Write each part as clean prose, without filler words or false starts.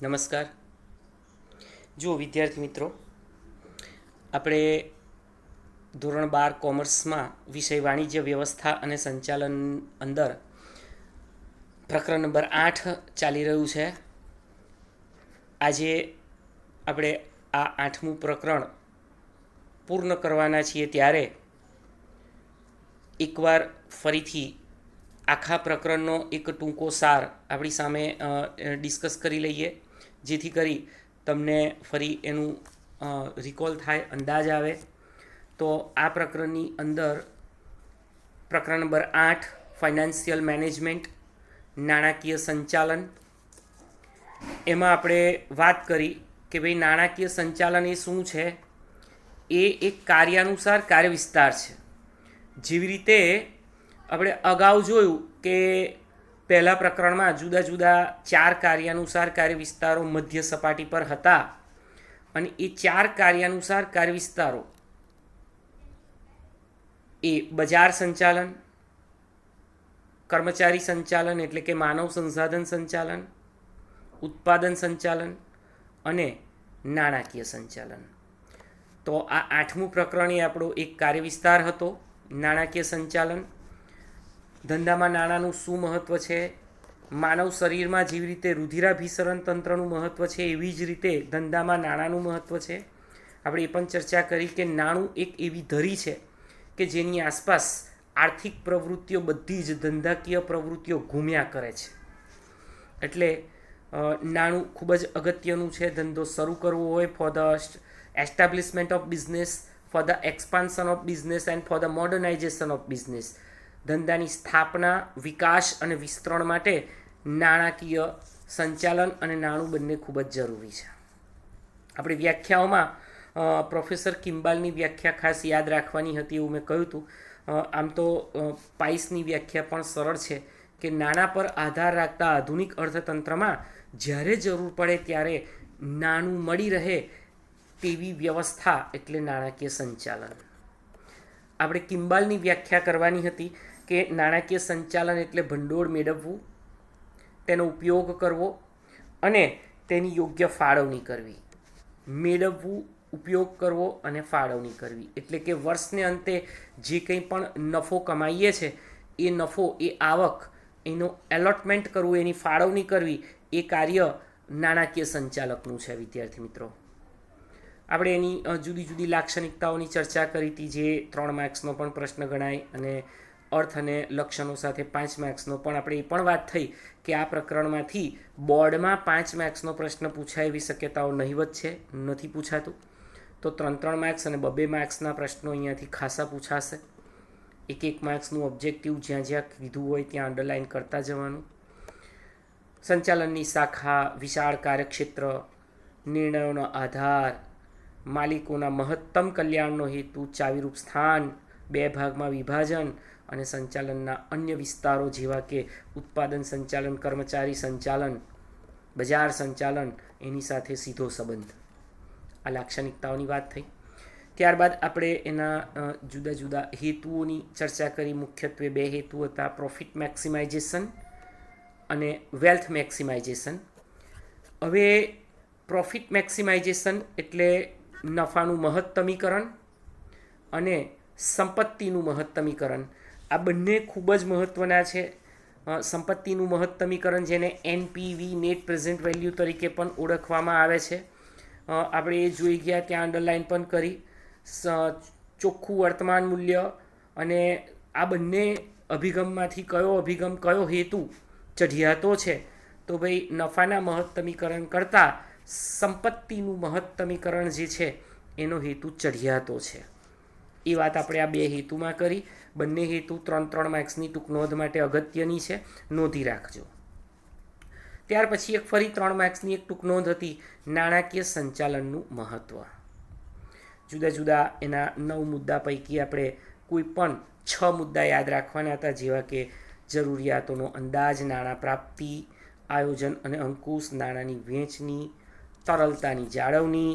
નમસ્કાર. જુઓ વિદ્યાર્થી મિત્રો, આપણે ધોરણ 12 કોમર્સમાં વિષય વાણિજ્ય વ્યવસ્થા અને સંચાલન અંદર પ્રકરણ નંબર 8 ચાલી રહ્યું છે. આજે આપણે આ 8મું પ્રકરણ પૂર્ણ કરવાના છીએ, ત્યારે એકવાર ફરીથી આખા પ્રકરણનો એક ટૂંકો સાર આપણી સામે ડિસ્કસ કરી લઈએ, જેથી કરી તમને ફરી એનું રિકોલ થાય, અંદાજ આવે. તો આ પ્રકરણની અંદર પ્રકરણ નંબર 8 ફાઇનાન્શિયલ મેનેજમેન્ટ, નાણાકીય સંચાલન, એમાં આપણે વાત કરી કે ભાઈ નાણાકીય સંચાલન એ શું છે. એ એક કાર્યાનુસાર કાર્ય વિસ્તાર છે. જેવી રીતે આપણે અગાઉ જોયું કે પહેલા પ્રકરણમાં જુદા જુદા 4 કાર્યાનુસાર કાર્ય વિસ્તારો મધ્ય સપાટી પર હતા, અને એ 4 કાર્યાનુસાર કાર્ય વિસ્તારો એ બજાર સંચાલન, કર્મચારી સંચાલન એટલે કે માનવ સંસાધન સંચાલન, ઉત્પાદન સંચાલન અને નાણાકીય સંચાલન. તો આ 8મું પ્રકરણ એ આપણો એક કાર્ય વિસ્તાર હતો, નાણાકીય સંચાલન. ધંધામાં નાણાંનું શું મહત્ત્વ છે, માનવ શરીરમાં જેવી રીતે રુધિરાભિસરણ તંત્રનું મહત્ત્વ છે, એવી જ રીતે ધંધામાં નાણાંનું મહત્ત્વ છે. આપણે એ પણ ચર્ચા કરી કે નાણું એક એવી ધરી છે કે જેની આસપાસ આર્થિક પ્રવૃત્તિઓ, બધી જ ધંધાકીય પ્રવૃત્તિઓ ઘૂમ્યા કરે છે. એટલે નાણું ખૂબ જ અગત્યનું છે. ધંધો શરૂ કરવો હોય, for the establishment of business, for the expansion of business and for the modernisation of business, ધંધાની સ્થાપના, વિકાસ અને વિસ્તરણ માટે નાણાકીય સંચાલન અને નાણું બંને ખૂબ જ જરૂરી છે. આપણે વ્યાખ્યાઓમાં પ્રોફેસર કિમ્બાલની વ્યાખ્યા ખાસ યાદ રાખવાની હતી, એવું મેં કહ્યું હતું. આમ તો પાઇસની વ્યાખ્યા પણ સરળ છે કે નાણાં પર આધાર રાખતા આધુનિક અર્થતંત્રમાં જ્યારે જરૂર પડે ત્યારે નાણું મળી રહે તેવી વ્યવસ્થા એટલે નાણાકીય સંચાલન. આપણે કિમ્બાલની વ્યાખ્યા કરવાની હતી કે નાણાકીય સંચાલન એટલે ભંડોળ મેળવવું, તેનો ઉપયોગ કરવો અને તેની યોગ્ય ફાળવણી કરવી. મેળવવું, ઉપયોગ કરવો અને ફાળવણી કરવી એટલે કે વર્ષને અંતે જે કંઈ પણ નફો કમાઈએ છે, એ નફો, એ આવક, એનો એલોટમેન્ટ કરવું, એની ફાળવણી કરવી, એ કાર્ય નાણાકીય સંચાલકનું છે. વિદ્યાર્થી મિત્રો, આપણે એની જુદી જુદી લાક્ષણિકતાઓની ચર્ચા કરી હતી, જે 3 માર્ક્સનો પણ પ્રશ્ન ગણાય, અને અર્થ અને લક્ષણો સાથે 5 માર્ક્સનો પણ. આપણે એ પણ વાત થઈ કે આ પ્રકરણમાંથી બોર્ડમાં 5 માર્ક્સનો પ્રશ્ન પૂછાય એવી શક્યતાઓ નહીવત છે, નથી પૂછાતું. તો 3 માર્ક્સ અને 2 માર્ક્સના પ્રશ્નો અહીંયાથી ખાસા પૂછાશે. 1 માર્ક્સનું ઓબ્જેક્ટિવ જ્યાં જ્યાં કીધું હોય ત્યાં અંડરલાઇન કરતા જવાનું. સંચાલનની શાખા, વિશાળ કાર્યક્ષેત્ર, નિર્ણયોનો આધાર, માલિકોના મહત્તમ કલ્યાણનો હેતુ, ચાવીરૂપ સ્થાન, 2 ભાગમાં વિભાજન અને સંચાલનના અન્ય વિસ્તારો જેવા કે ઉત્પાદન સંચાલન, કર્મચારી સંચાલન, બજાર સંચાલન, એની સાથે સીધો સંબંધ. આ લાક્ષણિકતાઓની વાત થઈ. ત્યારબાદ આપણે એના જુદા જુદા હેતુઓની ચર્ચા કરી. મુખ્યત્વે 2 હેતુ હતા, પ્રોફિટ મેક્સિમાઇઝેશન અને વેલ્થ મેક્સિમાઇઝેશન. હવે પ્રોફિટ મેક્સિમાઇઝેશન એટલે નફાનું મહત્તમીકરણ અને સંપત્તિનું મહત્તમીકરણ. આ બંને ખૂબ જ મહત્ત્વના છે. સંપત્તિનું મહત્તમીકરણ, જેને NPV, નેટ પ્રેઝન્ટ વેલ્યુ તરીકે પણ ઓળખવામાં આવે છે, આપણે એ જોઈ ગયા, ત્યાં અંડરલાઇન પણ કરી. ચોખ્ખું વર્તમાન મૂલ્ય, અને આ બંને અભિગમમાંથી કયો અભિગમ, કયો હેતુ ચઢિયાતો છે? તો ભાઈ નફાના મહત્તમીકરણ કરતાં સંપત્તિનું મહત્તમીકરણ જે છે એનો હેતુ ચઢિયાતો છે. એ વાત આપણે આ 2 હેતુમાં કરી. બંને હેતુ 3 માર્ક્સની ટૂંક નોંધ માટે અગત્યની છે, નોંધી રાખજો. ત્યાર પછી એક ફરી 3 માર્ક્સની એક ટૂંક નોંધ હતી, નાણાકીય સંચાલનનું મહત્ત્વ. જુદા જુદા એના 9 મુદ્દા પૈકી આપણે કોઈ પણ 6 મુદ્દા યાદ રાખવાના હતા, જેવા કે જરૂરિયાતોનો અંદાજ, નાણાં પ્રાપ્તિ, આયોજન અને અંકુશ, નાણાંની વહેંચણી, તરલતાની જાળવણી,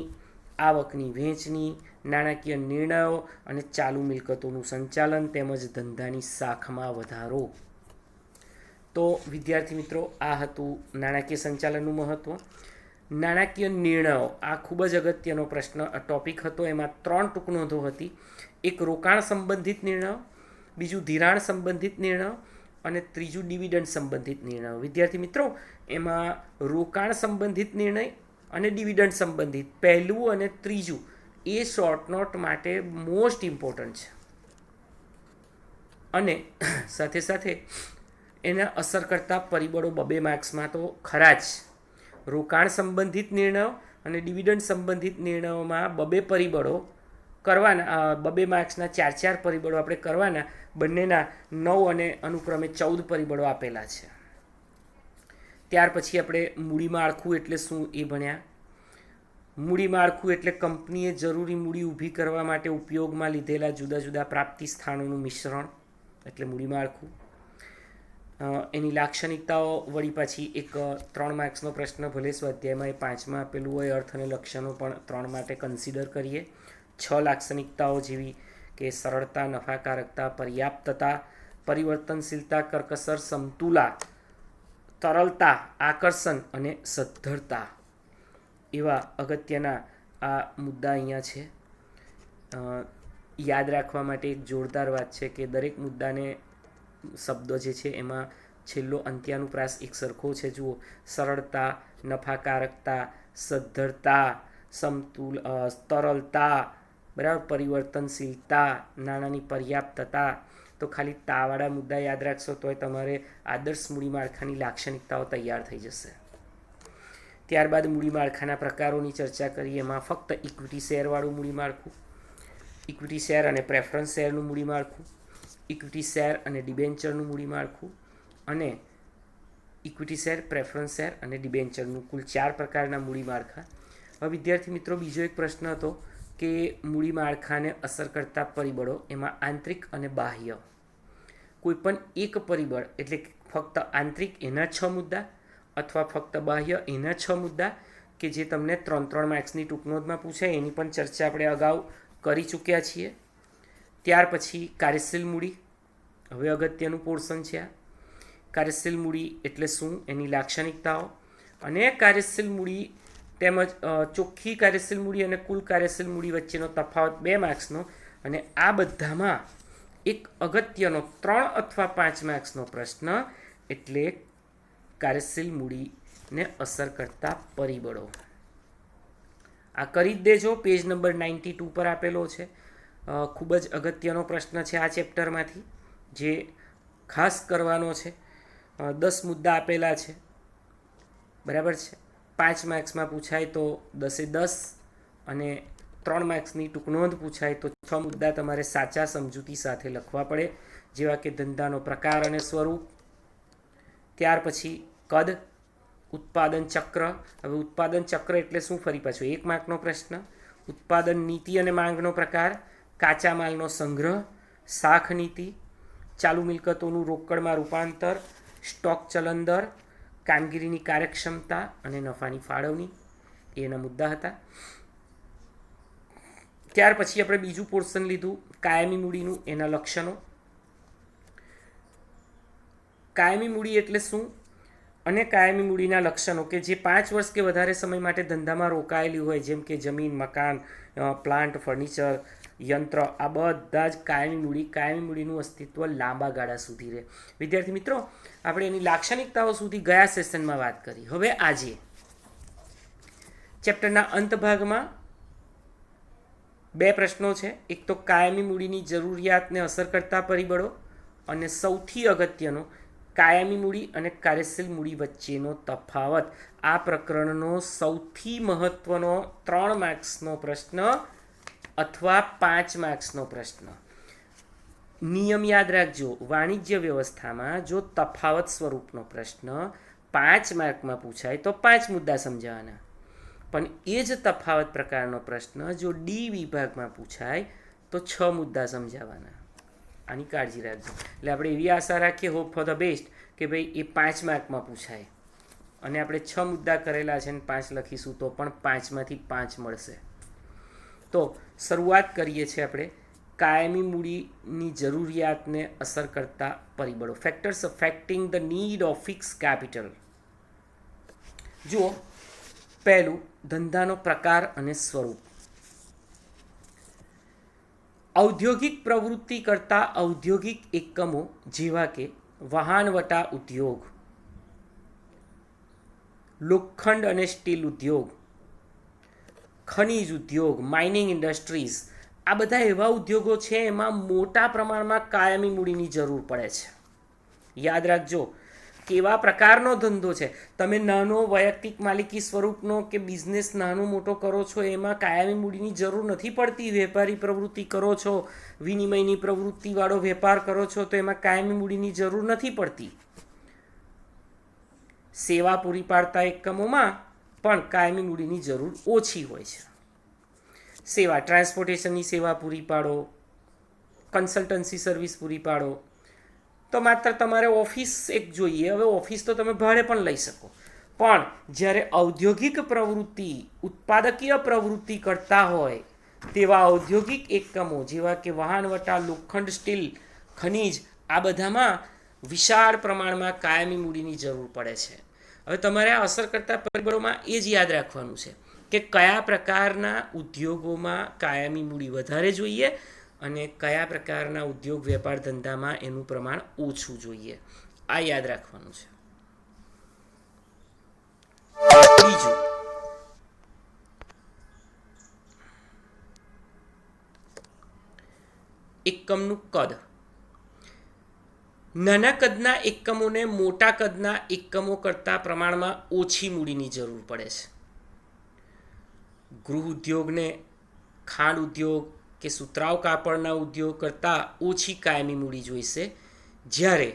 આવકની વહેંચણી, નાણાકીય નિર્ણયો અને ચાલુ મિલકતોનું સંચાલન, તેમજ ધંધાની શાખમાં વધારો. તો વિદ્યાર્થી મિત્રો, આ હતું નાણાકીય સંચાલનનું મહત્ત્વ. નાણાકીય નિર્ણયો, આ ખૂબ જ અગત્યનો પ્રશ્ન ટોપિક હતો. એમાં 3 ટૂંકનોંધો હતી. એક રોકાણ સંબંધિત નિર્ણયો, બીજું ધિરાણ સંબંધિત નિર્ણયો અને ત્રીજું ડિવિડન્ડ સંબંધિત નિર્ણયો. વિદ્યાર્થી મિત્રો, એમાં રોકાણ સંબંધિત નિર્ણય અને ડિવિડન્ડ સંબંધિત પહેલું અને ત્રીજું એ શોર્ટ નોટ માટે મોસ્ટ ઇમ્પોર્ટન્ટ છે. અને સાથે સાથે એના અસર કરતા પરિબળો 2 માર્ક્સમાં તો ખરા જ. રોકાણ સંબંધિત નિર્ણયો અને ડિવિડન્ડ સંબંધિત નિર્ણયોમાં 2 પરિબળો કરવાના, 2 માર્ક્સના 4 પરિબળો આપણે કરવાના. બંનેના 9 અને અનુક્રમે 14 પરિબળો આપેલા છે. ત્યાર પછી આપણે મૂડી માળખું એટલે શું એ ભણ્યા. મૂડી માળખું એટલે કંપનીએ જરૂરી મૂડી ઊભી કરવા માટે ઉપયોગમાં લીધેલા જુદા જુદા પ્રાપ્તિ સ્થાનોનું મિશ્રણ એટલે મૂડી માળખું. એની લાક્ષણિકતાઓ વળી પાછી એક 3 માર્ક્સનો પ્રશ્ન ભલે સ્વાધ્યાયમાં એ 5માં આપેલું હોય. અર્થ અને લક્ષણો પણ 3 માટે કન્સિડર કરીએ. 6 લાક્ષણિકતાઓ જેવી કે સરળતા, નફાકારકતા, પર્યાપ્તતા, પરિવર્તનશીલતા, કરકસર, સમતુલા, તરલતા, આકર્ષણ અને સદ્ધરતા એવા અગત્યના આ મુદ્દા અહીંયા છે. યાદ રાખવા માટે એક જોરદાર વાત છે કે દરેક મુદ્દાને શબ્દો જે છે એમાં છેલ્લો અંત્યાનુપ્રાસ એક સરખો છે. જુઓ, સરળતા, નફાકારકતા, સદ્ધરતા, તરલતા, બરાબર, પરિવર્તનશીલતા, નાણાંની પર્યાપ્તતા. તો ખાલી તાવાળા મુદ્દા યાદ રાખશો તોય તમારે આદર્શ મૂડી માળખાની લાક્ષણિકતાઓ તૈયાર થઈ જશે. ત્યારબાદ મૂડી માળખાના પ્રકારોની ચર્ચા કરીએ. એમાં ફક્ત ઇક્વિટી શેરવાળું મૂડી માળખું, ઇક્વિટી શેર અને પ્રેફરન્સ શેરનું મૂડી માળખું, ઇક્વિટી શેર અને ડિબેન્ચરનું મૂડી માળખું અને ઇક્વિટી શેર, પ્રેફરન્સ શેર અને ડિબેન્ચરનું કુલ 4 પ્રકારના મૂડી માળખા. હવે વિદ્યાર્થી મિત્રો, બીજો એક પ્રશ્ન હતો કે મૂડી માળખાને અસર કરતા પરિબળો, એમાં આંતરિક અને બાહ્ય. કોઈપણ એક પરિબળ એટલે ફક્ત આંતરિક એના 6 મુદ્દા અથવા ફક્ત બાહ્ય એના 6 મુદ્દા કે જે તમને 3 માર્ક્સની ટૂંકનોંધમાં પૂછાય. એની પણ ચર્ચા આપણે અગાઉ કરી ચૂક્યા છીએ. ત્યાર પછી કાર્યશીલ મૂડી, હવે અગત્યનું પોર્શન છે આ. કાર્યશીલ મૂડી એટલે શું, એની લાક્ષણિકતાઓ અને કાર્યશીલ મૂડી તેમજ ચોખ્ખી કાર્યશીલ મૂડી અને કુલ કાર્યશીલ મૂડી વચ્ચેનો તફાવત 2 માર્ક્સનો. અને આ બધામાં એક અગત્યનો 3 અથવા 5 માર્ક્સનો પ્રશ્ન એટલે કાર્યશીલ મૂડીને અસર કરતા પરિબળો. આ કરી જ દેજો. પેજ નંબર 92 પર આપેલો છે. ખૂબ જ અગત્યનો પ્રશ્ન છે આ ચેપ્ટરમાંથી, જે ખાસ કરવાનો છે. 10 મુદ્દા આપેલા છે, બરાબર છે. 5 માર્ક્સમાં પૂછાય તો 10એ 10 અને 3 માર્ક્સની ટૂંકનોંધ પૂછાય તો 6 મુદ્દા તમારે સાચા સમજૂતી સાથે લખવા પડે, જેવા કે ધંધાનો પ્રકાર અને સ્વરૂપ. ત્યાર પછી કદ, ઉત્પાદન ચક્ર. હવે ઉત્પાદન ચક્ર એટલે શું, ફરી પાછો 1 માર્કનો પ્રશ્ન. ઉત્પાદન નીતિ અને માંગનો પ્રકાર, કાચા માલનો સંગ્રહ, શાખ નીતિ, ચાલુ મિલકતોનું રોકડમાં રૂપાંતર, સ્ટોક ચલન દર, કામગીરીની કાર્યક્ષમતા અને નફાની ફાળવણી એના મુદ્દા હતા. ત્યાર પછી આપણે બીજું પોર્શન લીધું કાયમી મૂડીનું, એના લક્ષણો. કાયમી મૂડી એટલે શું અને કાયમી મૂડીના લક્ષણો કે જે 5 વર્ષ કે વધારે સમય માટે ધંધામાં રોકાયેલી હોય, જેમ કે જમીન, મકાન, પ્લાન્ટ, ફર્નિચર, યંત્ર, આ બધા જ કાયમી મૂડી. કાયમી મૂડીનું અસ્તિત્વ લાંબા ગાળા સુધી રહે. વિદ્યાર્થી મિત્રો, આપણે એની લાક્ષણિકતાઓ સુધી ગયા સેશનમાં વાત કરી. હવે આજે ચેપ્ટરના અંત ભાગમાં 2 પ્રશ્નો છે. એક તો કાયમી મૂડીની જરૂરિયાતને અસર કરતા પરિબળો અને સૌથી અગત્યનો કાયમી મૂડી અને કાર્યશીલ મૂડી વચ્ચેનો તફાવત. આ પ્રકરણનો સૌથી મહત્વનો 3 માર્ક્સનો પ્રશ્ન અથવા 5 માર્ક્સનો પ્રશ્ન. નિયમ યાદ રાખજો, વાણિજ્ય વ્યવસ્થામાં જો તફાવત સ્વરૂપનો પ્રશ્ન 5 માર્કમાં પૂછાય તો 5 મુદ્દા સમજાવવાના, પણ એ જ તફાવત પ્રકારનો પ્રશ્ન જો ડી વિભાગમાં પૂછાય તો 6 મુદ્દા સમજાવવાના. આની કાળજી રાખજો. એટલે આપણે એવી આશા રાખીએ, હોપ ફોર ધ બેસ્ટ, કે ભાઈ એ 5 માર્કમાં પૂછાય અને આપણે 6 મુદ્દા કરેલા છે અને 5 લખીશું તો પણ 5માંથી 5 મળશે. તો શરૂઆત કરીએ છીએ આપણે કાયમી મૂડીની જરૂરિયાતને અસર કરતા પરિબળો, factors affecting the need of fix capital. જુઓ, પહેલું, ધંધાનો પ્રકાર અને સ્વરૂપ. ઔદ્યોગિક પ્રવૃત્તિ કરતા ઔદ્યોગિક એકમો જેવા કે વહાણવટા ઉદ્યોગ, લોખંડ અને સ્ટીલ ઉદ્યોગ, ખનિજ ઉદ્યોગ, માઇનિંગ ઇન્ડસ્ટ્રીઝ, આ બધા એવા ઉદ્યોગો છે એમાં મોટા પ્રમાણમાં કાયમી મૂડીની જરૂર પડે છે. યાદ રાખજો, કેવા પ્રકારનો ધંધો છે. તમે નાનો વૈયક્તિક માલિકી સ્વરૂપનો કે બિઝનેસ નાનો મોટો કરો છો એમાં કાયમી મૂડીની જરૂર નથી પડતી. વેપારી પ્રવૃત્તિ કરો છો, વિનિમયની પ્રવૃત્તિવાળો વેપાર કરો છો તો એમાં કાયમી મૂડીની જરૂર નથી પડતી. સેવા પૂરી પાડતા એકમોમાં પણ કાયમી મૂડીની જરૂર ઓછી હોય છે. સેવા, ટ્રાન્સપોર્ટેશનની સેવા પૂરી પાડો, કન્સલ્ટન્સી સર્વિસ પૂરી પાડો તો માત્ર તમારે ઓફિસ એક જોઈએ. હવે ઓફિસ તો તમે ભાડે પણ લઈ શકો, પણ જ્યારે ઔદ્યોગિક પ્રવૃત્તિ, ઉત્પાદકીય પ્રવૃત્તિ કરતા હોય તેવા ઔદ્યોગિક એકમો જેવા કે વહાણવટા, લોખંડ, સ્ટીલ, ખનિજ, આ બધામાં વિશાળ પ્રમાણમાં કાયમી મૂડીની જરૂર પડે છે. હવે તમારે આ અસર કરતા પરિબળોમાં એ જ યાદ રાખવાનું છે કે કયા પ્રકારના ઉદ્યોગોમાં કાયમી મૂડી વધારે જોઈએ અને કયા પ્રકારના ઉદ્યોગ વેપાર ધંધામાં એનું પ્રમાણ ઓછું જોઈએ. આ યાદ રાખવાનું છે. બીજું, એકમનું કદ. નાના કદના એકમોને મોટા કદના એકમો કરતાં પ્રમાણમાં ઓછી મૂડીની જરૂર પડે છે. ગૃહ ઉદ્યોગને ખાંડ ઉદ્યોગ કે સુતરાઉ કાપડના ઉદ્યોગ કરતાં ઓછી કાયમી મૂડી જોઈશે. જ્યારે,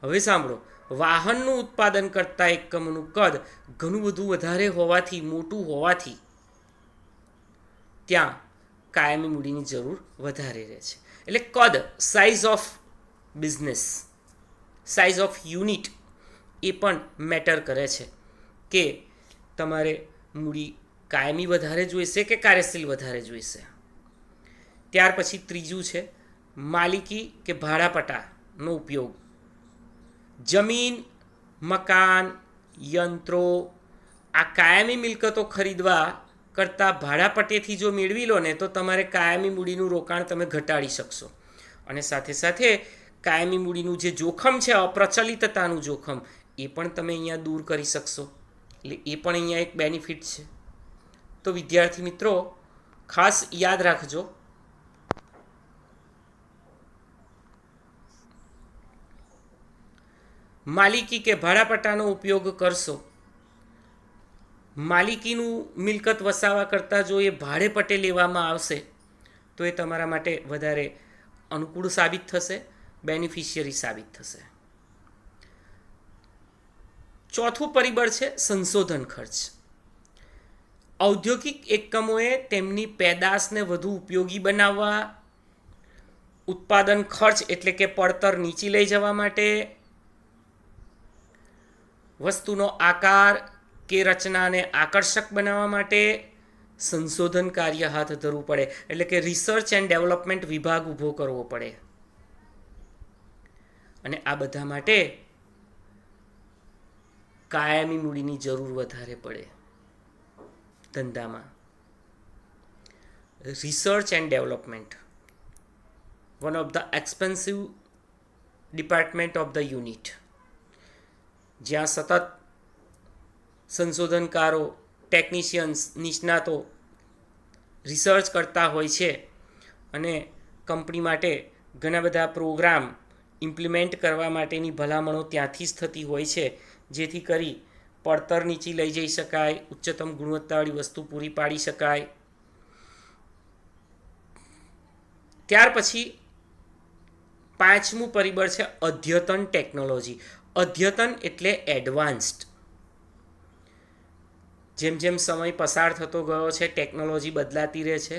હવે સાંભળો, વાહનનું ઉત્પાદન કરતા એકમોનું કદ ઘણું બધું વધારે હોવાથી, મોટું હોવાથી ત્યાં કાયમી મૂડીની જરૂર વધારે રહે છે. એટલે કદ, size of business, size of unit એ પણ મેટર કરે છે કે તમારે મૂડી કાયમી વધારે જોઈશે કે કાર્યશીલ વધારે જોઈશે. ત્યાર પછી ત્રીજું છે માલિકી કે ભાડાપટ્ટાનો ઉપયોગ. જમીન, મકાન, યંત્રો, આ કાયમી મિલકતો ખરીદવા કરતાં ભાડાપટ્ટેથી જો મેળવી લો ને તો તમારે કાયમી મૂડીનું રોકાણ તમે ઘટાડી શકશો. અને સાથે સાથે કાયમી મૂડીનું જે જોખમ છે, અપ્રચલિતતાનું જોખમ, એ પણ તમે અહીંયા દૂર કરી શકશો. એટલે એ પણ અહીંયા એક બેનિફિટ છે. તો વિદ્યાર્થી મિત્રો, ખાસ યાદ રાખજો, માલિકી કે ભાડાપટ્ટાનો ઉપયોગ કરશો, માલિકીનું મિલકત વસાવવા કરતાં જો એ ભાડે પટ્ટે લેવામાં આવશે તો એ તમારા માટે વધારે અનુકૂળ સાબિત થશે, બેનિફિશિયરી સાબિત થશે. ચોથું પરિબળ છે સંશોધન ખર્ચ. ઔદ્યોગિક એકમોએ તેમની પેદાશને વધુ ઉપયોગી બનાવવા, ઉત્પાદન ખર્ચ એટલે કે પડતર નીચી લઈ જવા માટે, વસ્તુનો આકાર કે રચનાને આકર્ષક બનાવવા માટે સંશોધન કાર્ય હાથ ધરવું પડે. એટલે કે રિસર્ચ એન્ડ ડેવલપમેન્ટ વિભાગ ઊભો કરવો પડે. અને આ બધા માટે કાયમી મૂડીની જરૂર વધારે પડે ધંધામાં. Research and development, one of the expensive department of the unit, જ્યાં સતત સંશોધનકારો, ટેકનિશિયન્સ, નિષ્ણાતો રિસર્ચ કરતા હોય છે અને કંપની માટે ઘણા બધા પ્રોગ્રામ ઇમ્પ્લિમેન્ટ કરવા માટેની ભલામણો ત્યાંથી જ થતી હોય છે, જેથી કરી પડતર નીચી લઈ જઈ શકાય, ઉચ્ચતમ ગુણવત્તાવાળી વસ્તુ પૂરી પાડી શકાય. ત્યાર પછી પાંચમું પરિબળ છે અદ્યતન ટેકનોલોજી. અદ્યતન એટલે એડવાન્સ્ડ. જેમ જેમ સમય પસાર થતો ગયો છે, ટેકનોલોજી બદલાતી રહે છે.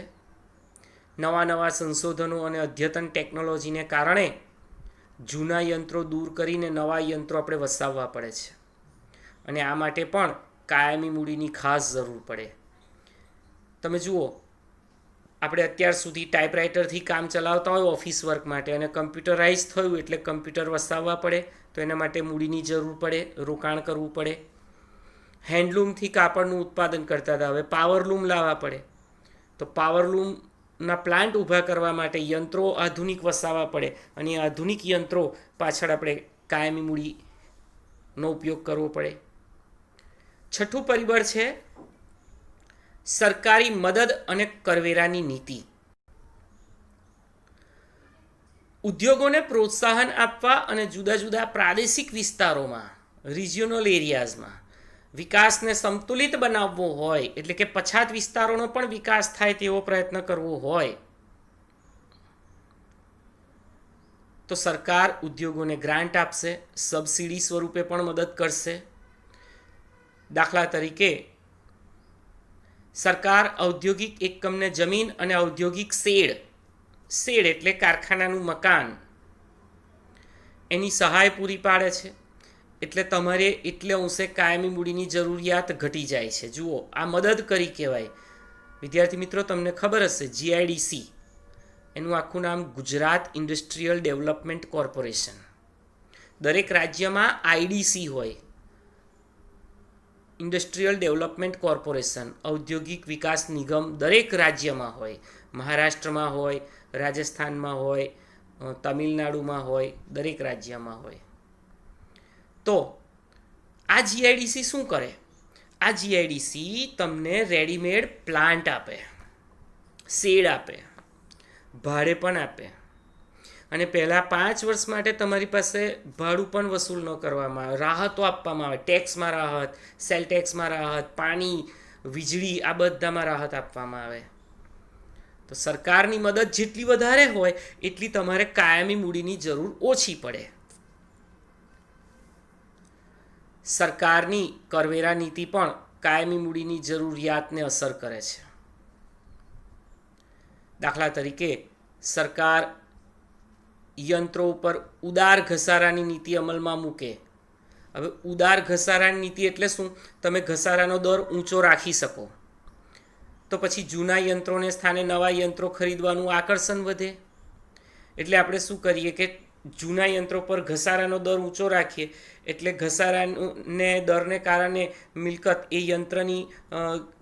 નવા નવા સંશોધનો અને અદ્યતન ટેકનોલોજીને કારણે જૂના યંત્રો દૂર કરીને નવા યંત્રો આપણે વસાવવા પડે છે. અને આ માટે પણ કાયમી મૂડીની ખાસ જરૂર પડે. તમે જુઓ, આપણે અત્યાર સુધી ટાઈપરાઇટરથી કામ ચલાવતા હોય ઓફિસ વર્ક માટે, અને કમ્પ્યુટરાઇઝ થયું એટલે કમ્પ્યુટર વસાવવા પડે, તો એના માટે મૂડીની જરૂર પડે, રોકાણ કરવું પડે. હેન્ડલૂમથી કાપડનું ઉત્પાદન કરતા હતા, હવે પાવરલૂમ લાવવા પડે. તો પાવરલૂમના પ્લાન્ટ ઊભા કરવા માટે યંત્રો આધુનિક વસાવવા પડે, અને આધુનિક યંત્રો પાછળ આપણે કાયમી મૂડીનો ઉપયોગ કરવો પડે. છઠ્ઠું પરિબળ છે સરકારી મદદ અને કરવેરાની નીતિ. ઉદ્યોગોને પ્રોત્સાહન આપવા અને જુદા જુદા પ્રાદેશિક વિસ્તારોમાં, રિજિયોનલ એરિયાઝમાં વિકાસને સંતુલિત બનાવવો હોય, એટલે કે પછાત વિસ્તારોનો પણ વિકાસ થાય તેવો પ્રયત્ન કરવો હોય, તો સરકાર ઉદ્યોગોને ગ્રાન્ટ આપશે, સબસિડી સ્વરૂપે પણ મદદ કરશે. દાખલા તરીકે સરકાર ઔદ્યોગિક એકમને જમીન અને ઔદ્યોગિક શેડ એટલે કારખાનાનું મકાન, એની સહાય પૂરી પાડે છે. એટલે તમારે એટલે અંશે કાયમી મૂડીની જરૂરિયાત ઘટી જાય છે. જુઓ, આ મદદ કરી કહેવાય. વિદ્યાર્થી મિત્રો, તમને ખબર હશે GIDC એનું આખું નામ ગુજરાત ઇન્ડસ્ટ્રીયલ ડેવલપમેન્ટ કોર્પોરેશન. દરેક રાજ્યમાં IDC હોય, ઇન્ડસ્ટ્રીયલ ડેવલપમેન્ટ કોર્પોરેશન, ઔદ્યોગિક વિકાસ નિગમ દરેક રાજ્યમાં હોય. મહારાષ્ટ્રમાં હોય, રાજસ્થાનમાં હોય, તમિલનાડુમાં હોય, દરેક રાજ્યમાં હોય. તો આ GIDC શું કરે? આ GIDC તમને રેડીમેડ પ્લાન્ટ આપે, શેડ આપે, ભાડે પણ આપે, અને પહેલાં 5 વર્ષ માટે તમારી પાસે ભાડું પણ વસૂલ ન કરવામાં આવે, રાહતો આપવામાં આવે. ટેક્સમાં રાહત, સેલ ટેક્સમાં રાહત, પાણી, વીજળી, આ બધામાં રાહત આપવામાં આવે. તો સરકારની મદદ જેટલી વધારે હોય એટલી તમારે કાયમી મૂડીની જરૂર ઓછી પડે. સરકારની કરવેરા નીતિ પણ કાયમી મૂડીની જરૂરિયાતને અસર કરે છે. દાખલા તરીકે સરકાર યંત્રો ઉપર ઉદાર ઘસારાની નીતિ અમલમાં મૂકે. હવે ઉદાર ઘસારાની નીતિ એટલે શું? તમે ઘસારાનો દર ઊંચો રાખી શકો, તો પછી જૂના યંત્રોને સ્થાને નવા યંત્રો ખરીદવાનું આકર્ષણ વધે. એટલે આપણે શું કરીએ કે જૂના યંત્રો પર ઘસારાનો દર ઊંચો રાખીએ, એટલે ઘસારાને દરને કારણે મિલકત, એ યંત્રની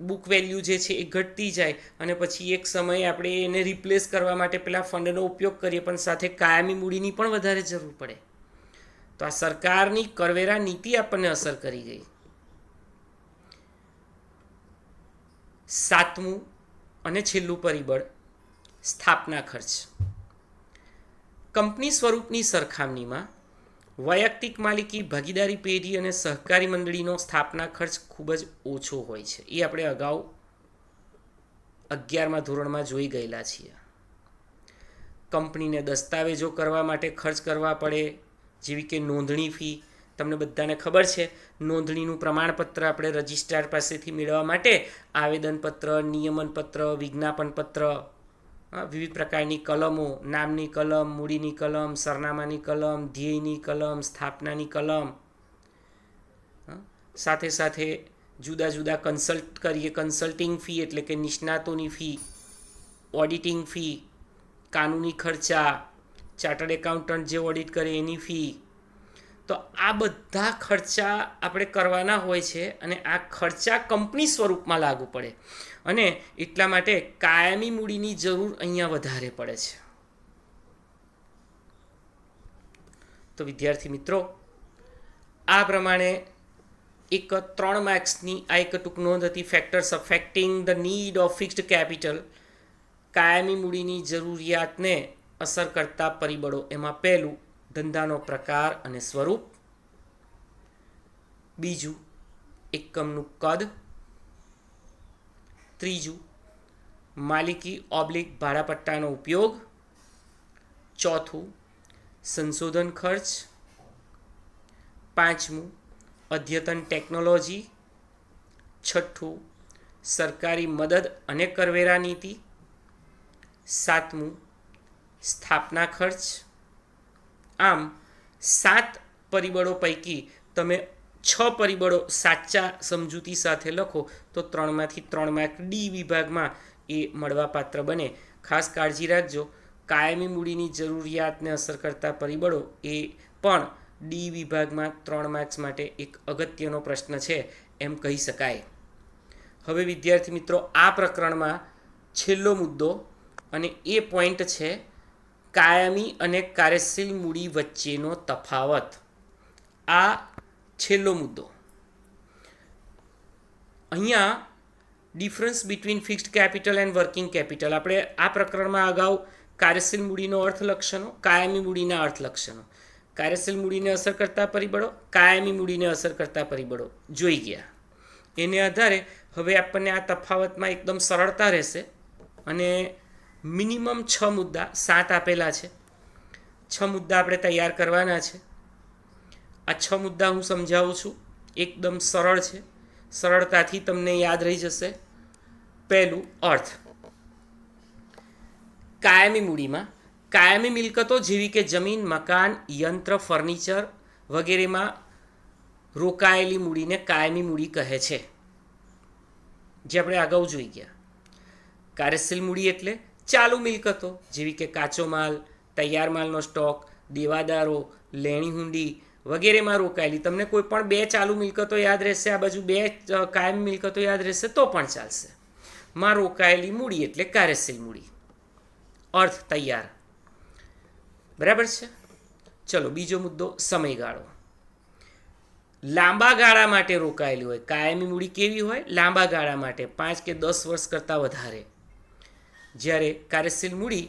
બુક વેલ્યુ જે છે એ ઘટતી જાય, અને પછી એક સમયે આપણે એને રિપ્લેસ કરવા માટે પેલા ફંડનો ઉપયોગ કરીએ, પણ સાથે કાયમી મૂડીની પણ વધારે જરૂર પડે. તો આ સરકારની કરવેરા નીતિ આપણને અસર કરી ગઈ. 7મું અને છેલ્લું પરિબળ સ્થાપના ખર્ચ. કંપની સ્વરૂપની સરખામણીમાં વૈયક્તિક માલિકી, ભાગીદારી પેઢી અને સહકારી મંડળીનો સ્થાપના ખર્ચ ખૂબ જ ઓછો હોય છે. એ આપણે અગાઉ 11મા ધોરણમાં જોઈ ગયેલા છીએ. કંપનીને દસ્તાવેજો કરવા માટે ખર્ચ કરવા પડે, જેવી કે નોંધણી ફી. તમને બધાને ખબર છે, નોંધણીનું પ્રમાણપત્ર આપણે રજિસ્ટ્રાર પાસેથી મેળવવા માટે આવેદનપત્ર, નિયમનપત્ર, વિજ્ઞાપનપત્ર, વિવિધ પ્રકારની કલમો, નામની કલમ, મૂડીની કલમ, સરનામાની કલમ, ધ્યેયની કલમ, સ્થાપનાની કલમ, સાથે સાથે જુદા જુદા કન્સલ્ટ કરીએ, કન્સલ્ટિંગ ફી એટલે કે નિષ્ણાતોની ફી, ઓડિટિંગ ફી, કાનૂની ખર્ચા, ચાર્ટર્ડ એકાઉન્ટન્ટ જે ઓડિટ કરે એની ફી. તો આ બધા ખર્ચા આપણે કરવાના હોય છે, અને આ ખર્ચા કંપની સ્વરૂપમાં લાગુ પડે, અને એટલા માટે કાયમી મૂડીની જરૂર અહીંયા વધારે પડે છે. તો વિદ્યાર્થી મિત્રો, આ પ્રમાણે એક 3 માર્ક્સની આ એક ટૂંક નોંધ હતી, factors affecting the need of fixed capital. કાયમી મૂડીની જરૂરિયાતને અસર કરતા પરિબળો. એમાં પહેલું ધંધાનો પ્રકાર અને સ્વરૂપ, બીજું એકમનું કદ, ત્રીજું માલિકી / ભાડાપટ્ટાનો ઉપયોગ, ચોથું સંશોધન ખર્ચ, પાંચમું અદ્યતન ટેકનોલોજી, છઠ્ઠું સરકારી મદદ અને કરવેરા નીતિ, સાતમું સ્થાપના ખર્ચ. આમ 7 પરિબળો પૈકી તમે 6 પરિબળો સાચા સમજૂતી સાથે લખો તો 3માંથી 3 માર્ક ડી વિભાગમાં એ મળવાપાત્ર બને. ખાસ કાળજી રાખજો, કાયમી મૂડીની જરૂરિયાતને અસર કરતા પરિબળો એ પણ ડી વિભાગમાં 3 માર્ક્સ માટે એક અગત્યનો પ્રશ્ન છે, એમ કહી શકાય. હવે વિદ્યાર્થી મિત્રો, આ પ્રકરણમાં છેલ્લો મુદ્દો અને એ પોઈન્ટ છે કાયમી અને કાર્યશીલ મૂડી વચ્ચેનો તફાવત. આ છેલ્લો મુદ્દો. અહીંયા difference between fixed capital and working capital. આપણે આ પ્રકરણમાં અગાઉ કાર્યશીલ મૂડીનો અર્થલક્ષણો, કાયમી મૂડીના અર્થલક્ષણો, કાર્યશીલ મૂડીને અસર કરતા પરિબળો, કાયમી મૂડીને અસર કરતા પરિબળો જોઈ ગયા. એને આધારે હવે આપણને આ તફાવતમાં એકદમ સરળતા રહેશે અને મિનિમમ 6 મુદ્દા 7 આપેલા છે. 6 મુદ્દા આપણે તૈયાર કરવાના છે. આ 6 મુદ્દા હું સમજાવું છું. એકદમ સરળ છે, સરળતાથી તમને યાદ રહી જશે. પહેલું, અર્થ. કાયમી મૂડીમાં કાયમી મિલકતો જેવી કે જમીન, મકાન, યંત્ર, ફર્નિચર વગેરેમાં રોકાયેલી મૂડીને કાયમી મૂડી કહે છે, જે આપણે અગાઉ જોઈ ગયા. કાર્યશીલ મૂડી એટલે ચાલુ મિલકતો જેવી કે કાચો માલ, તૈયાર માલનો સ્ટોક, દેવાદારો, લેણી હુંડી વગેરેમાં રોકાયેલી. તમને કોઈ પણ 2 ચાલુ મિલકતો યાદ રહેશે, આ બાજુ 2 કાયમી મિલકતો યાદ રહેશે તો પણ ચાલશે. માં રોકાયેલી મૂડી એટલે કાર્યશીલ મૂડી. અર્થ તૈયાર. બરાબર છે. ચલો, બીજો મુદ્દો, સમયગાળો. લાંબા ગાળા માટે રોકાયેલી હોય. કાયમી મૂડી કેવી હોય? લાંબા ગાળા માટે, 5 કે 10 વર્ષ કરતાં વધારે. જ્યારે કાર્યશીલ મૂડી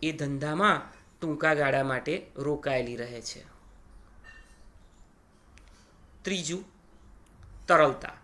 એ ધંધામાં ટૂંકા ગાળા માટે રોકાયેલી રહે છે. ત્રીજું, તરલતા.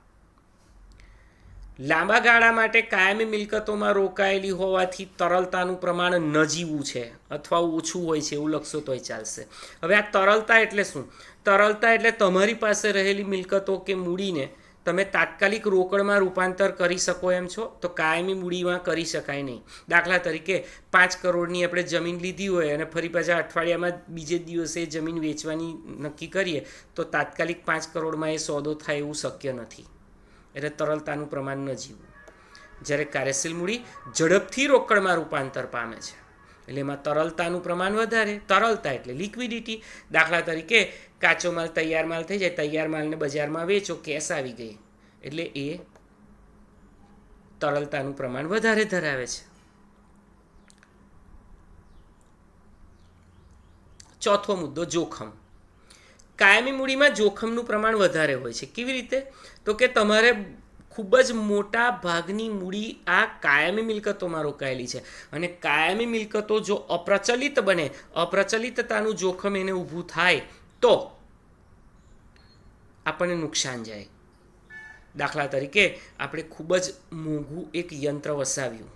લાંબા ગાળા માટે કાયમી મિલકતોમાં રોકાયેલી હોવાથી તરલતાનું પ્રમાણ નજીવું છે અથવા ઓછું હોય છે એવું લખશો તોય ચાલશે. હવે આ તરલતા એટલે શું? તરલતા એટલે તમારી પાસે રહેલી મિલકતો કે મૂડીને તમે તાત્કાલિક રોકડમાં રૂપાંતર કરી શકો એમ છો, તો કાયમી મૂડીમાં કરી શકાય નહીં. દાખલા તરીકે 5 કરોડની આપણે જમીન લીધી હોય અને ફરી પાછા અઠવાડિયામાં બીજે દિવસે જમીન વેચવાની નક્કી કરીએ તો તાત્કાલિક 5 કરોડમાં એ સોદો થાય એવું શક્ય નથી. એટલે તરલતાનું પ્રમાણ નજીવું. જ્યારે કાર્યશીલ મૂડી ઝડપથી રોકડમાં રૂપાંતર પામે છે એટલે એમાં તરલતાનું પ્રમાણ વધારે. તરલતા એટલે લિક્વિડિટી. દાખલા તરીકે કાચો માલ તૈયાર માલ થઈ જાય, તૈયાર માલને બજારમાં વેચો, કેશ આવી ગઈ, એટલે એ તરલતાનું પ્રમાણ વધારે ધરાવે છે. ચોથો મુદ્દો, જોખમ. કાયમી મૂડીમાં જોખમનું પ્રમાણ વધારે હોય છે. કેવી રીતે? તો કે તમારે ખૂબ જ મોટા ભાગની મૂડી આ કાયમી મિલકતોમાં રોકાયેલી છે અને કાયમી મિલકતો જો અપ્રચલિત બને, અપ્રચલિતતાનું જોખમ એને ઊભું થાય તો આપણને નુકસાન જાય. દાખલા તરીકે આપણે ખૂબ જ મોંઘું એક યંત્ર વસાવ્યું.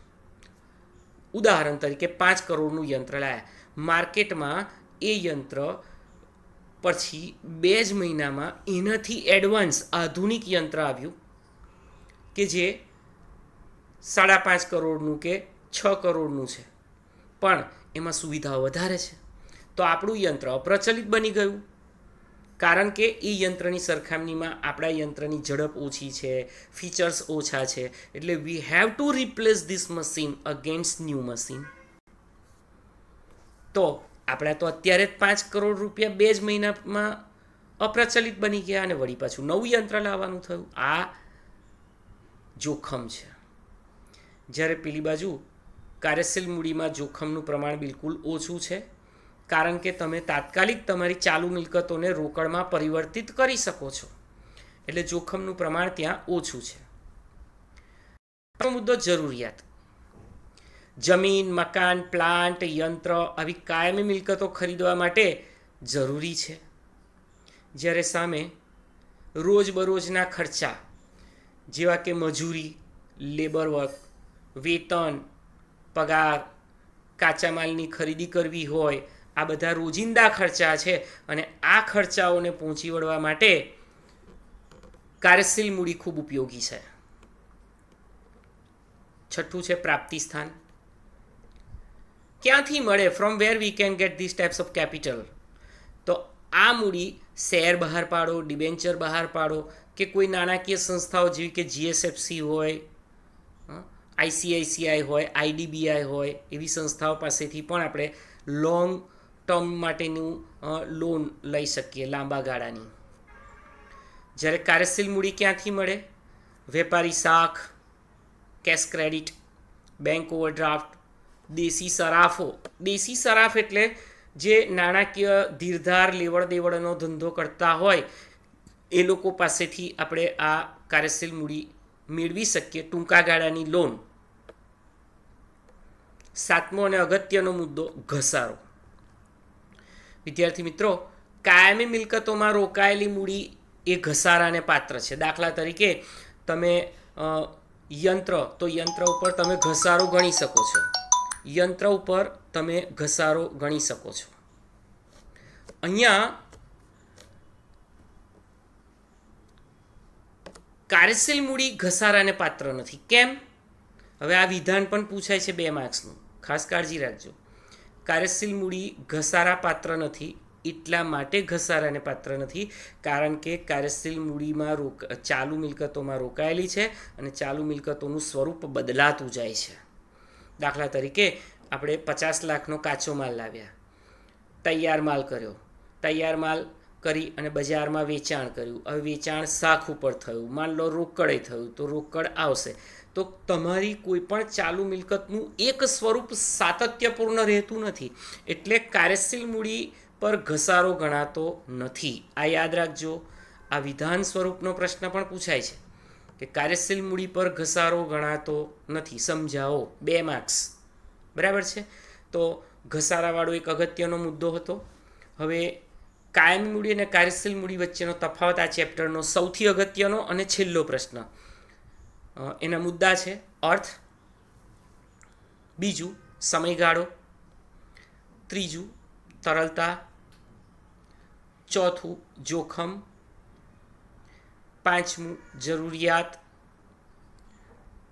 ઉદાહરણ તરીકે 5 કરોડનું યંત્ર લાવ્યા. માર્કેટમાં એ યંત્ર પછી 2 જ મહિનામાં એનાથી એડવાન્સ આધુનિક યંત્ર આવ્યું કે જે 5.5 કરોડનું કે 6 કરોડનું છે, પણ એમાં સુવિધાઓ વધારે છે. તો આપણું યંત્ર અપ્રચલિત બની ગયું, કારણ કે એ યંત્રની સરખામણીમાં આપણા યંત્રની ઝડપ ઓછી છે, ફીચર્સ ઓછા છે. એટલે we have to replace this machine against new machine. તો આપણે તો અત્યારે જ 5 કરોડ રૂપિયા 2 જ મહિનામાં અપ્રચલિત બની ગયા અને વળી પાછું નવું યંત્ર લાવવાનું થયું. આ જોખમ છે. જ્યારે પેલી બાજુ કાર્યશીલ મૂડીમાં જોખમનું પ્રમાણ બિલકુલ ઓછું છે, કારણ કે તમે તાત્કાલિક તમારી ચાલુ મિલકતોને રોકડમાં પરિવર્તિત કરી શકો છો. એટલે જોખમનું પ્રમાણ ત્યાં ઓછું છે. મુદ્દો, જરૂરિયાત. જમીન, મકાન, પ્લાન્ટ, યંત્ર આવી કાયમી મિલકતો ખરીદવા માટે જરૂરી છે. જ્યારે સામે રોજબરોજના ખર્ચા જેવા કે મજૂરી, લેબર વર્ક, વેતન, પગાર, કાચા માલની ખરીદી કરવી હોય, આ બધા રોજિંદા ખર્ચા છે અને આ ખર્ચાઓને પહોંચી વળવા માટે કાર્યશીલ મૂડી ખૂબ ઉપયોગી છે. છઠ્ઠું છે પ્રાપ્તિ સ્થાન. ક્યાંથી મળે? From where we can get this types of capital. તો આ મૂડી શેર બહાર પાડો, ડિબેન્ચર બહાર પાડો કે કોઈ નાણાકીય સંસ્થાઓ જેવી કે GSFC હોય, ICICI હોય, IDBI હોય, એવી સંસ્થાઓ પાસેથી પણ આપણે લોંગ ટર્મ માટેનું લોન લઈ શકીએ, લાંબા ગાળાની. જ્યારે કાર્યશીલ મૂડી ક્યાંથી મળે? વેપારી શાખ, કેશ ક્રેડિટ, બેંક ઓવરડ્રાફ્ટ, દેશી સરાફો. દેશી સરાફ એટલે જે નાણાકીય ધીરધાર લેવડ દેવડનો ધંધો કરતા હોય એ લોકો પાસેથી આપણે આ કાર્યશીલ મૂડી મેળવી શકીએ, ટૂંકા ગાળાની લોન. 7મો અને અગત્યનો મુદ્દો ઘસારો. વિદ્યાર્થી મિત્રો, કાયમી મિલકતોમાં રોકાયેલી મૂડી એ ઘસારાને પાત્ર છે. દાખલા તરીકે તમે યંત્ર, તો યંત્ર ઉપર તમે ઘસારો ગણી શકો છો. યંત્ર ઉપર તમે ઘસારો ગણી શકો છો. અહીંયા કાર્યશીલ મૂડી ઘસારાને પાત્ર નથી. કેમ? હવે આ વિધાન પણ પૂછાય છે 2 માર્ક્સનું, ખાસ કાળજી રાખજો. કાર્યશીલ મૂડી ઘસારા પાત્ર નથી. એટલા માટે ઘસારાને પાત્ર નથી કારણ કે કાર્યશીલ મૂડીમાં ચાલુ મિલકતોમાં રોકાયેલી છે અને ચાલુ મિલકતોનું સ્વરૂપ બદલાતું જાય છે. દાખલા તરીકે આપણે 50 લાખનો કાચો માલ લાવ્યા, તૈયાર માલ કર્યો, તૈયાર માલ કરી અને બજારમાં વેચાણ કર્યું. હવે વેચાણ શાખ ઉપર થયું, માન લો રોકડે થયું, તો રોકડ આવશે. તો તમારી કોઈ પણ ચાલુ મિલકતનું એક સ્વરૂપ સાતત્યપૂર્ણ રહેતું નથી, એટલે કાર્યશીલ મૂડી પર ઘસારો ગણાતો નથી. આ યાદ રાખજો. આ વિધાન સ્વરૂપનો પ્રશ્ન પણ પૂછાય છે કે કાર્યશીલ મૂડી પર ઘસારો ગણાતો નથી. સમજાવો. 2 માર્ક્સ. બરાબર છે? તો ઘસારાવાળો એક અગત્યનો મુદ્દો હતો. હવે કાયમી મૂડી અને કાર્યશીલ મૂડી વચ્ચેનો તફાવત આ ચેપ્ટરનો સૌથી અગત્યનો અને છેલ્લો પ્રશ્ન. એના મુદ્દા છે અર્થ, બીજું સમયગાળો, ત્રીજું તરલતા, ચોથું જોખમ, પાંચમું જરૂરિયાત,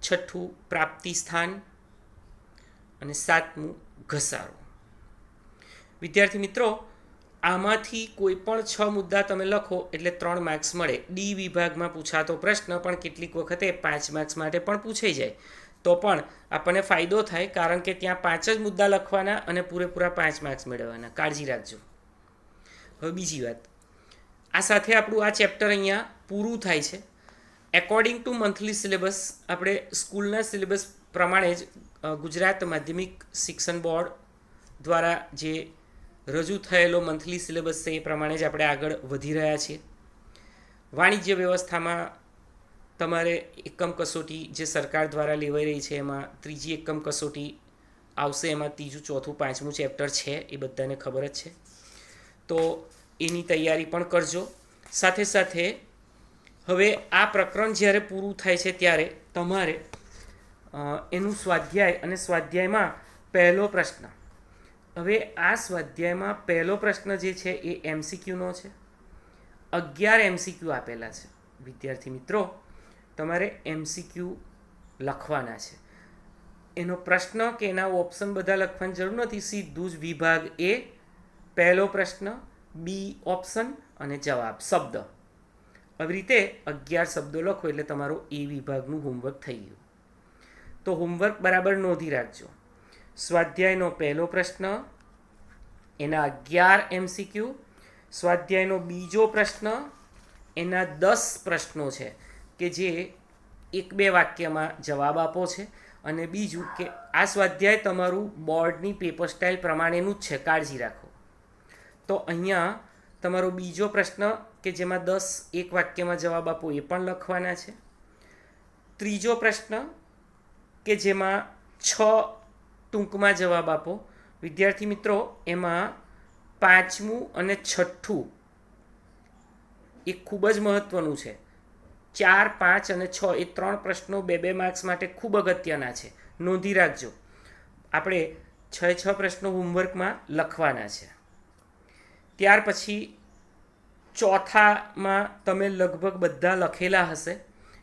છઠ્ઠું પ્રાપ્તિ સ્થાન અને સાતમું ઘસારો. વિદ્યાર્થી મિત્રો, આમાંથી કોઈ પણ 6 મુદ્દા તમે લખો એટલે 3 માર્ક્સ મળે. ડી વિભાગમાં પૂછાતો પ્રશ્ન પણ કેટલીક વખતે 5 માર્ક્સ માટે પણ પૂછાઈ જાય તો પણ આપણને ફાયદો થાય, કારણ કે ત્યાં 5 જ મુદ્દા લખવાના અને પૂરેપૂરા 5 માર્ક્સ મેળવવાના. કાળજી રાખજો. હવે બીજી વાત, આ સાથે આપણું આ ચેપ્ટર અહીંયા પૂરું થાય છે. એકોર્ડિંગ ટુ મંથલી સિલેબસ, આપણે સ્કૂલના સિલેબસ પ્રમાણે જ ગુજરાત માધ્યમિક શિક્ષણ બોર્ડ દ્વારા જે રજૂ થયેલો મંથલી સિલેબસ છે એ પ્રમાણે જ આપણે આગળ વધી રહ્યા છીએ. વાણિજ્ય વ્યવસ્થામાં તમારે એકમ કસોટી જે સરકાર દ્વારા લેવાઈ રહી છે એમાં 3જી એકમ કસોટી આવશે. એમાં 3જું, 4થું, 5મું ચેપ્ટર છે, એ બધાને ખબર જ છે. તો એની તૈયારી પણ કરજો. સાથે સાથે હવે આ પ્રકરણ જ્યારે પૂરું થાય છે ત્યારે તમારે એનું સ્વાધ્યાય, અને સ્વાધ્યાયમાં પહેલો પ્રશ્ન, હવે આ સ્વાધ્યાયમાં પહેલો પ્રશ્ન જે છે એ MCQનો છે. 11 MCQ આપેલા છે. વિદ્યાર્થી મિત્રો, તમારે MCQ લખવાના છે. એનો પ્રશ્ન કે એના ઓપ્શન બધા લખવાની જરૂર નથી. સીધું જ વિભાગ A પહેલો પ્રશ્ન, B ઓપ્શન અને જવાબ શબ્દ. આવી રીતે 11 શબ્દો લખો એટલે તમારો A વિભાગનું હોમવર્ક થઈ ગયું. તો હોમવર્ક બરાબર નોંધી રાખજો. સ્વાધ્યાયનો પહેલો પ્રશ્ન, એના 11 MCQ. સ્વાધ્યાયનો બીજો પ્રશ્ન, એના 10 પ્રશ્નો છે કે જે 1-2 વાક્યમાં જવાબ આપો છે. અને બીજું કે આ સ્વાધ્યાય તમારું બોર્ડની પેપર સ્ટાઇલ પ્રમાણેનું જ છે, કાળજી રાખો. તો અહીંયા તમારો બીજો પ્રશ્ન કે જેમાં 10 1 વાક્યમાં જવાબ આપો એ પણ લખવાના છે. ત્રીજો પ્રશ્ન કે જેમાં 6 ટૂંકમાં જવાબ આપો. વિદ્યાર્થી મિત્રો, એમાં 5મું અને 6થું એ ખૂબ જ મહત્ત્વનું છે. 4, 5 અને 6 એ 3 પ્રશ્નો 2-2 માર્ક્સ માટે ખૂબ અગત્યના છે. નોંધી રાખજો. આપણે 6 પ્રશ્નો હોમવર્કમાં લખવાના છે. ત્યાર પછી ચોથામાં તમે લગભગ બધા લખેલા હશે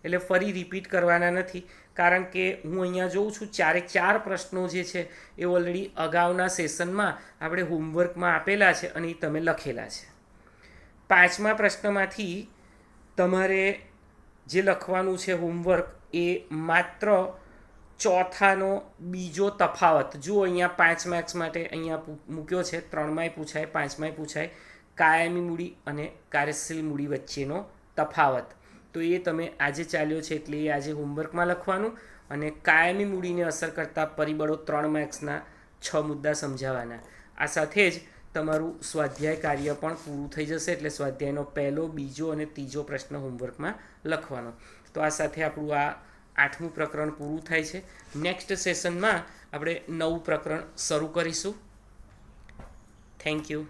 એટલે ફરી રિપીટ કરવાના નથી, કારણ કે હું અહીંયા જોઉં છું 4 પ્રશ્નો જે છે એ ઓલરેડી અગાઉના સેશનમાં આપણે હોમવર્કમાં આપેલા છે અને એ તમે લખેલા છે. 5મા પ્રશ્નમાંથી તમારે જે લખવાનું છે હોમવર્ક એ માત્ર ચોથાનો બીજો તફાવત. જુઓ અહીંયા 5 માર્ક્સ માટે અહીંયા મૂક્યો છે. 3માંય પૂછાય, 5માંય પૂછાય. કાયમી મૂડી અને કાર્યશીલ મૂડી વચ્ચેનો તફાવત, તો એ તમે આજે ચાલ્યો છે એટલે એ આજે હોમવર્કમાં લખવાનું, અને કાયમી મૂડીને અસર કરતા પરિબળો 3 માર્ક્સના 6 મુદ્દા સમજાવવાના. આ સાથે જ તમારું સ્વાધ્યાય કાર્ય પણ પૂરું થઈ જશે, એટલે સ્વાધ્યાયનો પહેલો, બીજો અને ત્રીજો પ્રશ્ન હોમવર્કમાં લખવાનો. તો આ સાથે આપણું આ 8મું પ્રકરણ પૂરું થાય છે. નેક્સ્ટ સેશનમાં આપણે 9મું પ્રકરણ શરૂ કરીશું. Thank you.